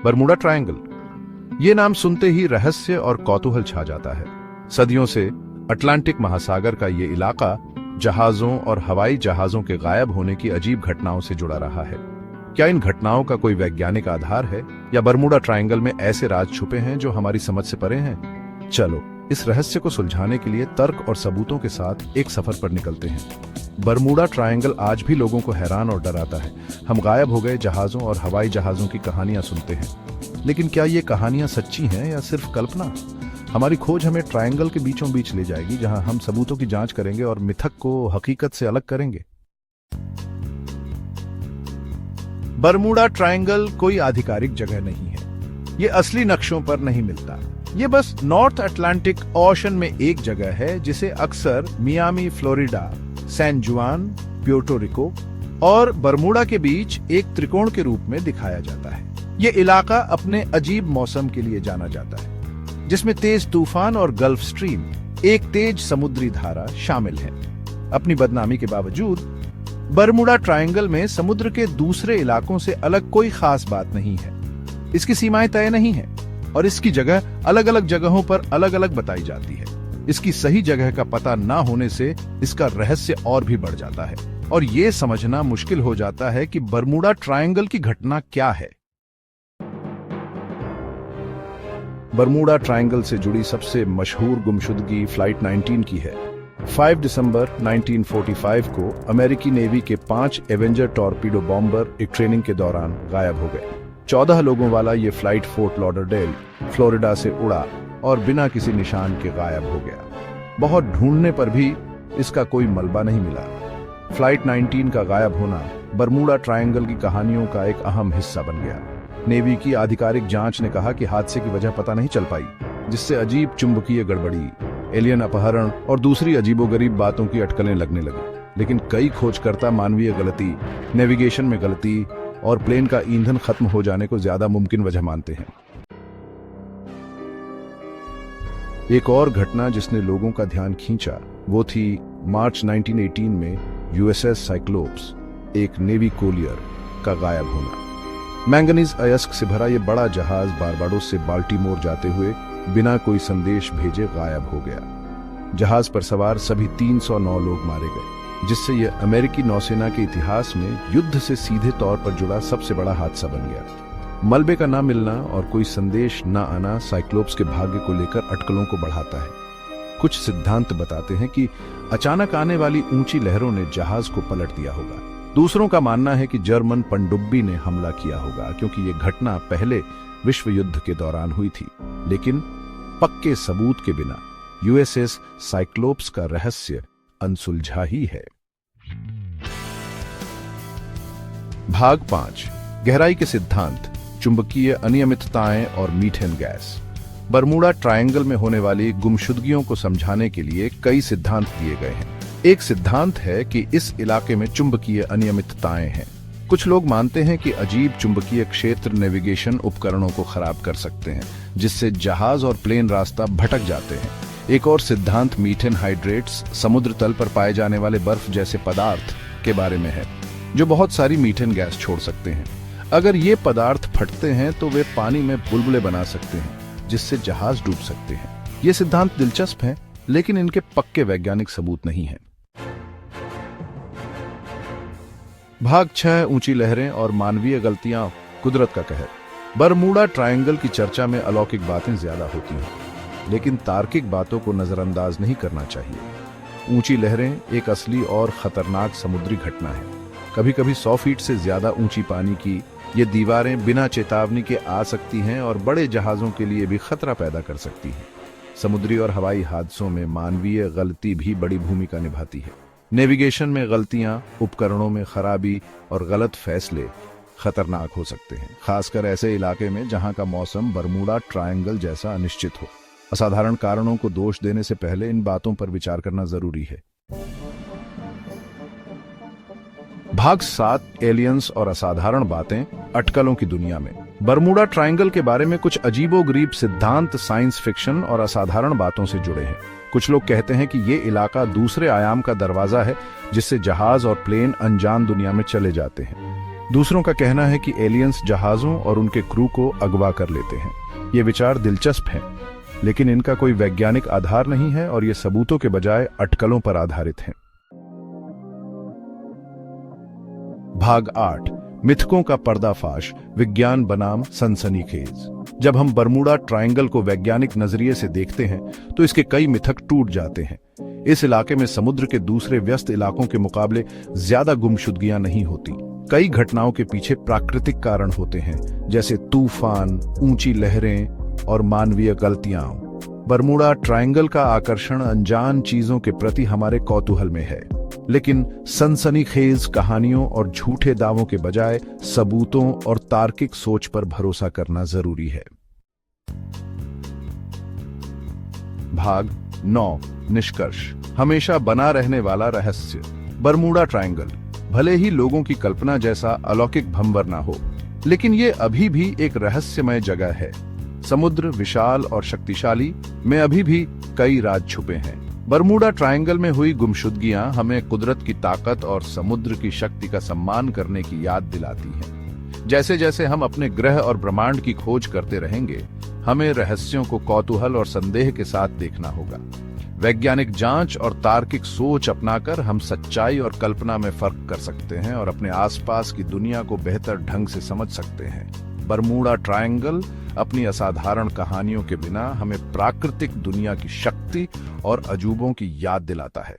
Bermuda triangle, ये नाम सुनते ही रहस्य और कौतूहल छा जाता है। सदियों से अटलांटिक महासागर का ये इलाका जहाजों और हवाई जहाजों के गायब होने की अजीब घटनाओं से जुड़ा रहा है। क्या इन घटनाओं का कोई वैज्ञानिक आधार है, या बरमूडा ट्रायंगल में ऐसे राज छुपे हैं जो हमारी समझ से परे हैं? चलो इस रहस्य को सुलझाने के लिए तर्क और सबूतों के साथ एक सफर पर निकलते हैं। बरमूडा ट्रायंगल आज भी लोगों को हैरान और डराता है। हम गायब हो गए जहाजों और हवाई जहाजों की कहानियां सुनते हैं, लेकिन क्या ये कहानियां सच्ची हैं या सिर्फ कल्पना? हमारी खोज हमें ट्रायंगल के बीचों बीच ले जाएगी, जहां हम सबूतों की जांच करेंगे और मिथक को हकीकत से अलग करेंगे। बरमूडा ट्रायंगल कोई आधिकारिक जगह नहीं है। ये असली नक्शों पर नहीं मिलता। ये बस नॉर्थ अटलांटिक ओशन में एक जगह है जिसे अक्सर मियामी फ्लोरिडा, सैन जुआन, प्यूर्टो रिको और बरमूडा के बीच एक त्रिकोण के रूप में दिखाया जाता है। ये इलाका अपने अजीब मौसम के लिए जाना जाता है, जिसमें तेज तूफान और गल्फ स्ट्रीम, एक तेज समुद्री धारा शामिल है। अपनी बदनामी के बावजूद बरमूडा ट्रायंगल में समुद्र के दूसरे इलाकों से अलग कोई खास बात नहीं है। इसकी सीमाएं तय नहीं है और इसकी जगह अलग अलग जगहों पर अलग अलग बताई जाती है। इसकी सही जगह का पता ना होने से इसका रहस्य और भी बढ़ जाता है और यह समझना मुश्किल हो जाता है कि बरमूडा ट्रायंगल की घटना क्या है। बरमूडा ट्रायंगल से जुड़ी सबसे मशहूर गुमशुदगी फ्लाइट 19 की है। 5 दिसंबर 1945 को अमेरिकी नेवी के 5 एवेंजर टॉर्पीडो बॉम्बर एक ट्रेनिंग के दौरान गायब हो गए। 14 लोगों वाला ये फ्लाइट फोर्ट लॉडरडेल, फ्लोरिडा से उड़ा और बिना किसी निशान के गायब हो गया। बहुत ढूंढने पर भी इसका कोई मलबा नहीं मिला। फ्लाइट 19 का गायब होना बरमूडा ट्रायंगल की कहानियों का एक अहम हिस्सा बन गया। नेवी की आधिकारिक जांच ने कहा कि हादसे की वजह पता नहीं चल पाई, जिससे अजीब चुंबकीय गड़बड़ी, एलियन अपहरण और दूसरी अजीबोगरीब बातों की अटकलें लगने लगी। लेकिन कई खोजकर्ता मानवीय गलती, नेविगेशन में गलती और प्लेन का ईंधन खत्म हो जाने को ज्यादा मुमकिन वजह मानते हैं। एक और घटना जिसने लोगों का ध्यान खींचा वो थी मार्च 1918 में यूएसएस साइक्लोप्स, एक नेवी कोलियर का गायब होना। मैंगनीज अयस्क से भरा ये बड़ा जहाज बारबाडोस से बाल्टीमोर जाते हुए बिना कोई संदेश भेजे गायब हो गया। जहाज पर सवार सभी 309 लोग मारे गए, जिससे यह अमेरिकी नौसेना के इतिहास में युद्ध से सीधे तौर पर जुड़ा सबसे बड़ा हादसा बन गया। मलबे का न मिलना और कोई संदेश न आना साइक्लोप्स के भाग्य को लेकर अटकलों को बढ़ाता है। कुछ सिद्धांत बताते हैं कि अचानक आने वाली ऊंची लहरों ने जहाज को पलट दिया होगा। दूसरों का मानना है कि जर्मन पनडुब्बी ने हमला किया होगा, क्योंकि यह घटना पहले विश्व युद्ध के दौरान हुई थी। लेकिन पक्के सबूत के बिना यूएसएस साइक्लोप्स का रहस्य अनसुलझा ही है। भाग 5, गहराई के सिद्धांत, चुंबकीय अनियमितताएं और मीथेन गैस। बरमूडा ट्रायंगल में होने वाली गुमशुदगियों को समझाने के लिए कई सिद्धांत दिए गए हैं। एक सिद्धांत है कि इस इलाके में चुंबकीय अनियमितताएं हैं। कुछ लोग मानते हैं कि अजीब चुंबकीय क्षेत्र नेविगेशन उपकरणों को खराब कर सकते हैं, जिससे जहाज और प्लेन रास्ता भटक जाते हैं। एक और सिद्धांत मीथेन हाइड्रेट्स, समुद्र तल पर पाए जाने वाले बर्फ जैसे पदार्थ के बारे में है, जो बहुत सारी मीथेन गैस छोड़ सकते हैं। अगर ये पदार्थ फटते हैं तो वे पानी में बुलबुले बना सकते हैं, जिससे जहाज डूब सकते हैं। ये सिद्धांत दिलचस्प हैं, लेकिन इनके पक्के वैज्ञानिक सबूत नहीं हैं। भाग 6, ऊंची लहरें और मानवीय गलतियां, कुदरत का कहर। बरमूडा ट्रायंगल की चर्चा में अलौकिक बातें ज्यादा होती हैं, लेकिन तार्किक बातों को नजरअंदाज नहीं करना चाहिए। ऊंची लहरें एक असली और खतरनाक समुद्री घटना है। कभी कभी 100 फीट से ज्यादा ऊंची पानी की ये दीवारें बिना चेतावनी के आ सकती हैं और बड़े जहाजों के लिए भी खतरा पैदा कर सकती हैं। समुद्री और हवाई हादसों में मानवीय गलती भी बड़ी भूमिका निभाती है। नेविगेशन में गलतियां, उपकरणों में खराबी और गलत फैसले खतरनाक हो सकते हैं, खासकर ऐसे इलाके में जहां का मौसम बरमूडा ट्रायंगल जैसा अनिश्चित हो। असाधारण कारणों को दोष देने से पहले इन बातों पर विचार करना जरूरी है। भाग 7, एलियंस और असाधारण बातें, अटकलों की दुनिया में। बरमूडा ट्रायंगल के बारे में कुछ अजीबोगरीब सिद्धांत साइंस फिक्शन और असाधारण बातों से जुड़े हैं। कुछ लोग कहते हैं कि ये इलाका दूसरे आयाम का दरवाजा है, जिससे जहाज और प्लेन अनजान दुनिया में चले जाते हैं। दूसरों का कहना है कि एलियंस जहाजों और उनके क्रू को अगवा कर लेते हैं। ये विचार दिलचस्प हैं, लेकिन इनका कोई वैज्ञानिक आधार नहीं है और ये सबूतों के बजाय अटकलों पर आधारित हैं। भाग 8, मिथकों का पर्दाफाश, विज्ञान बनाम सनसनीखेज। जब हम बरमूडा ट्रायंगल को वैज्ञानिक नजरिए से देखते हैं तो इसके कई मिथक टूट जाते हैं। इस इलाके में समुद्र के दूसरे व्यस्त इलाकों के मुकाबले ज्यादा गुमशुदगियां नहीं होती। कई घटनाओं के पीछे प्राकृतिक कारण होते हैं, जैसे तूफान, ऊंची लहरें और मानवीय गलतियां। बरमूडा ट्रायंगल का आकर्षण अनजान चीजों के प्रति हमारे कौतूहल में है, लेकिन सनसनीखेज कहानियों और झूठे दावों के बजाय सबूतों और तार्किक सोच पर भरोसा करना जरूरी है। भाग 9, निष्कर्ष, हमेशा बना रहने वाला रहस्य। बरमूडा ट्रायंगल भले ही लोगों की कल्पना जैसा अलौकिक भंवर ना हो, लेकिन ये अभी भी एक रहस्यमय जगह है। समुद्र विशाल और शक्तिशाली में अभी भी कई राज छुपे हैं। बरमूडा ट्रायंगल में हुई गुमशुदगियां हमें कुदरत की ताकत और समुद्र की शक्ति का सम्मान करने की याद दिलाती हैं। जैसे जैसे हम अपने ग्रह और ब्रह्मांड की खोज करते रहेंगे, हमें रहस्यों को कौतूहल और संदेह के साथ देखना होगा। वैज्ञानिक जांच और तार्किक सोच अपनाकर हम सच्चाई और कल्पना में फर्क कर सकते हैं और अपने आसपास की दुनिया को बेहतर ढंग से समझ सकते हैं। बरमूडा ट्रायंगल अपनी असाधारण कहानियों के बिना हमें प्राकृतिक दुनिया की शक्ति और अजूबों की याद दिलाता है।